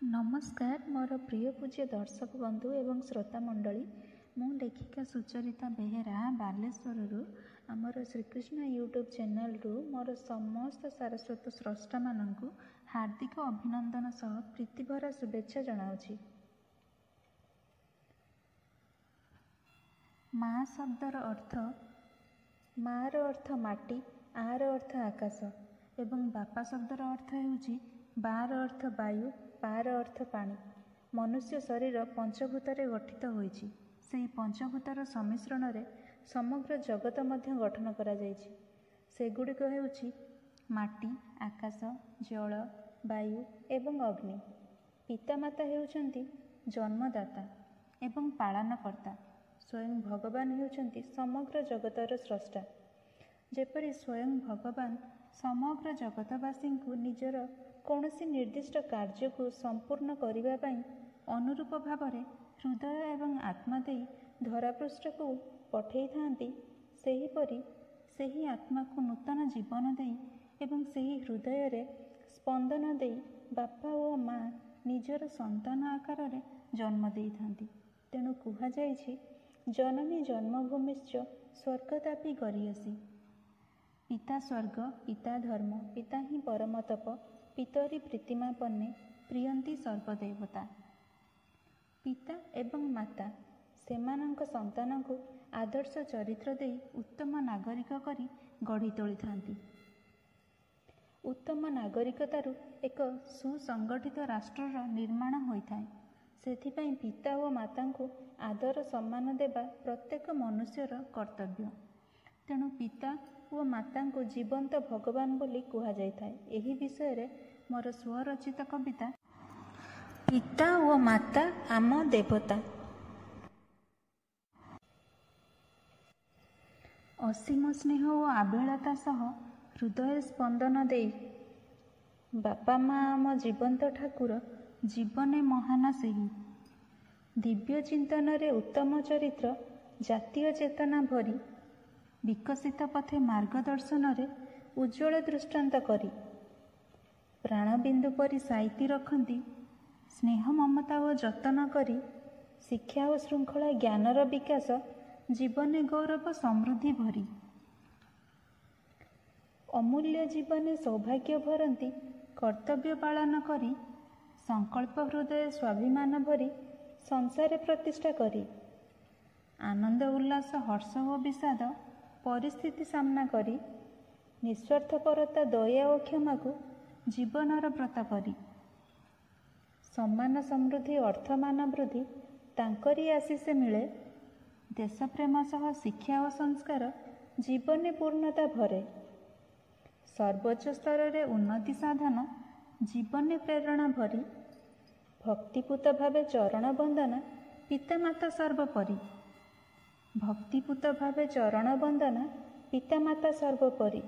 नमस्कार मोर प्रिय पूज्य दर्शक बंधु एवं श्रोता मंडली मु लेखिका सुचरिता बेहेरा बालेश्वर आमर श्रीकृष्ण यूट्यूब चैनल मोर समस्त सारस्वत स्रष्टा मानू हार्दिक अभिनंदन सह प्रीतिभरा शुभेच्छा जनाऊँगी। माँ शब्दर अर्थ माँर अर्थ माटी, आर अर्थ आकाश एवं बापा शब्दर अर्थ हेउची बार अर्थ वायु, पार अर्थ पानी। मनुष्य शरीर पंचभूतरे गठित होइछि। सेही पंचभूतर सम्मिश्रण रे समग्र जगत मध्य गठन करा जाइछि। सेगुड़िक हेउछि माटी, आकाश, जल, वायु एवं अग्नि। पितामाता हेउछन्ति जन्मदाता एवं पालनकर्ता। स्वयं भगवान हेउछन्ति समग्र जगतर स्रष्टा। जेपरि स्वयं भगवान समग्र जगतवासी को निजर कौनसी निर्दिष्ट कार्य को संपूर्ण करने पाई अनुरूप भाव में हृदय एवं आत्मा दे धरापृष्ठ को पठे थांती, सेहीपरि सेही आत्मा को नूतन जीवन दे एवं सेही हृदय रे स्पंदन दे बापा और माँ निजर संतान आकार रे जन्म दे थांती। तेणु कहा जाइछि जननी जन्मभूमिश्च स्वर्गदापि गरियसी। पिता स्वर्ग, पिता धर्म, पिता ही परमतप, पितरी प्रीतिमापन्ने प्रियंती सर्वदेवता। पिता एवं माता सेमानंक संतान को आदर्श चरित्र दे उत्तम नागरिक करी गढ़ी तोली थांती। उत्तम नागरिकतारू एक सुसंगठित राष्ट्रर निर्माण होइथाय। सेथिपाई पिता और माता को आदर सम्मान देवा प्रत्येक मनुष्यर कर्तव्य। तेणु पिता और माता को जीवंत भगवान बोली कहा जाइथाय। एही विषय रे मोर स्वरचित कविता पिता और माता आम देवता। असीम स्नेह और आबिलता सह हृदय स्पंदन दे बापा माँ आम जीवंत ठाकुर, जीवने महान सेही। दिव्य चिंतन रे उत्तम चरित्र, जातीय चेतना भरी विकसित पथे मार्गदर्शन रे उज्ज्वल दृष्टांत करी प्राणबिंदु परी साइती रखती स्नेह ममता और जतन करी शिक्षा और श्रृंखला ज्ञानर विकास जीवने गौरव समृद्धि भरी अमूल्य जीवने सौभाग्य भरती कर्तव्य पालन करी संकल्प हृदय स्वाभिमान भरी संसार प्रतिष्ठा करी आनंद उल्लास हर्ष और विषाद परिस्थिति सामना करी निस्वार्थपरता दया और क्षमा को जीवनर व्रत करी सम्मान समृद्धि अर्थमान वृद्धि तांकरी आशीष मिले देश प्रेम सह शिक्षा और संस्कार जीवन पूर्णता भरे सर्वोच्च स्तर रे उन्नति साधन जीवन प्रेरणा भरी भक्तिपूत भावे चरण वंदना पितामाता सर्वोपरि। भक्तिपूत भावे चरण वंदना पितामाता सर्वोपरि।